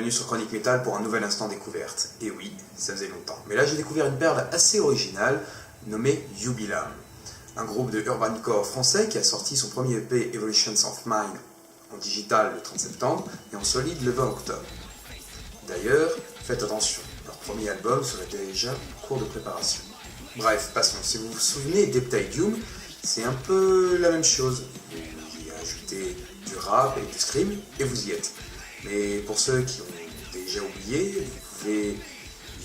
bienvenue sur Chronique Metal pour un nouvel instant découverte. Et oui, ça faisait longtemps. Mais là j'ai découvert une perle assez originale nommée Jubilam, un groupe de urbancore français qui a sorti son premier EP Evolutions of Mind en digital le 30 septembre et en solide le 20 octobre. D'ailleurs, faites attention, leur premier album serait déjà en cours de préparation. Bref, passons. Si vous vous souvenez d'Eptidium, c'est un peu la même chose. Vous y ajoutez du rap et du scream et vous y êtes. Mais pour ceux qui ont déjà oublié, vous pouvez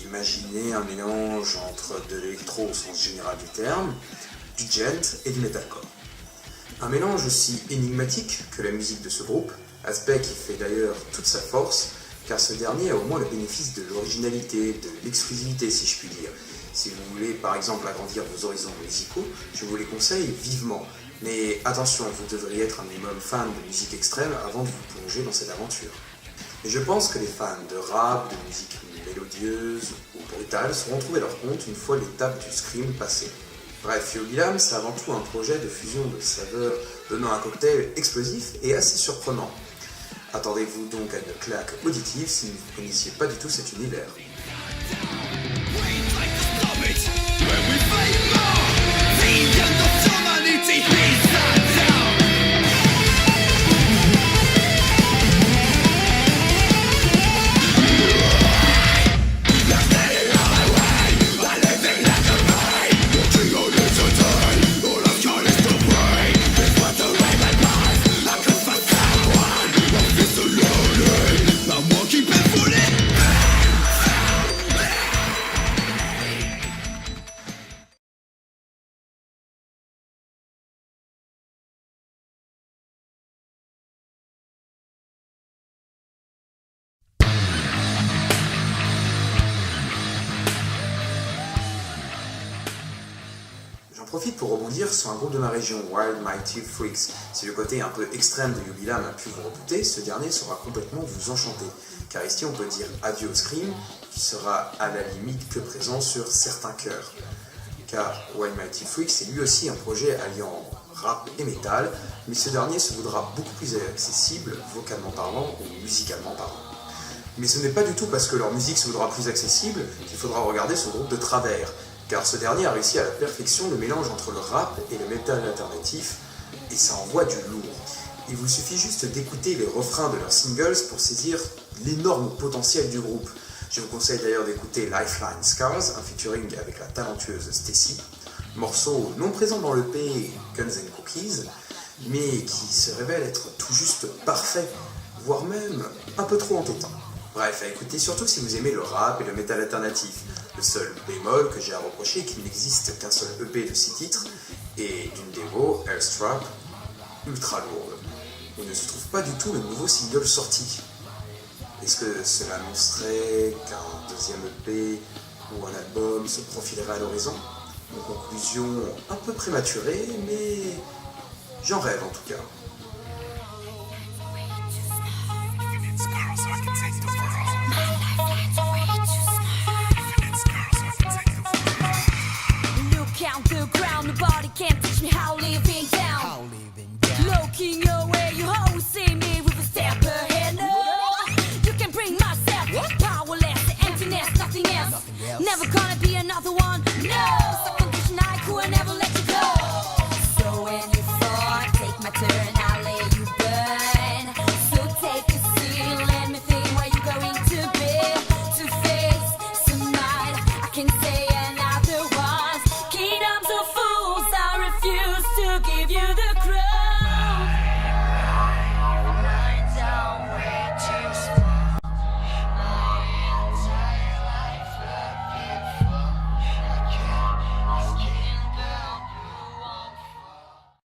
imaginer un mélange entre de l'électro au sens général du terme, du gent et du metalcore. Un mélange aussi énigmatique que la musique de ce groupe, aspect qui fait d'ailleurs toute sa force, car ce dernier a au moins le bénéfice de l'originalité, de l'exclusivité si je puis dire. Si vous voulez par exemple agrandir vos horizons musicaux, je vous les conseille vivement. Mais attention, vous devriez être un minimum fan de musique extrême avant de vous plonger dans cette aventure. Et je pense que les fans de rap, de musique mélodieuse ou brutale sauront trouver leur compte une fois l'étape du scream passée. Bref, Jubilam, c'est avant tout un projet de fusion de saveurs donnant un cocktail explosif et assez surprenant. Attendez-vous donc à une claque auditive si vous ne connaissiez pas du tout cet univers. J'en profite pour rebondir sur un groupe de ma région, Wild Mighty Freaks. Si le côté un peu extrême de Jubilam a pu vous rebuter, ce dernier saura complètement vous enchanter. Car ici on peut dire adieu au scream, qui sera à la limite que présent sur certains cœurs. Car Wild Mighty Freaks c'est lui aussi un projet alliant rap et métal, mais ce dernier se voudra beaucoup plus accessible, vocalement parlant ou musicalement parlant. Mais ce n'est pas du tout parce que leur musique se voudra plus accessible qu'il faudra regarder ce groupe de travers. Car ce dernier a réussi à la perfection le mélange entre le rap et le métal alternatif, et ça envoie du lourd. Il vous suffit juste d'écouter les refrains de leurs singles pour saisir l'énorme potentiel du groupe. Je vous conseille d'ailleurs d'écouter Lifeline Scars, un featuring avec la talentueuse Stacy, morceau non présent dans l'EP Guns N' Cookies, mais qui se révèle être tout juste parfait, voire même un peu trop entêtant. Bref, à écouter surtout si vous aimez le rap et le métal alternatif. Le seul bémol que j'ai à reprocher est qu'il n'existe qu'un seul EP de 6 titres et d'une démo, Airstrap, ultra lourde. Il ne se trouve pas du tout le nouveau single sorti. Est-ce que cela annoncerait qu'un deuxième EP ou un album se profilerait à l'horizon? Une conclusion un peu prématurée, mais j'en rêve en tout cas. Nobody can teach me how living down. Looking away, you always see me with a step ahead. No, you can bring myself powerless, emptiness, nothing else. Never gonna be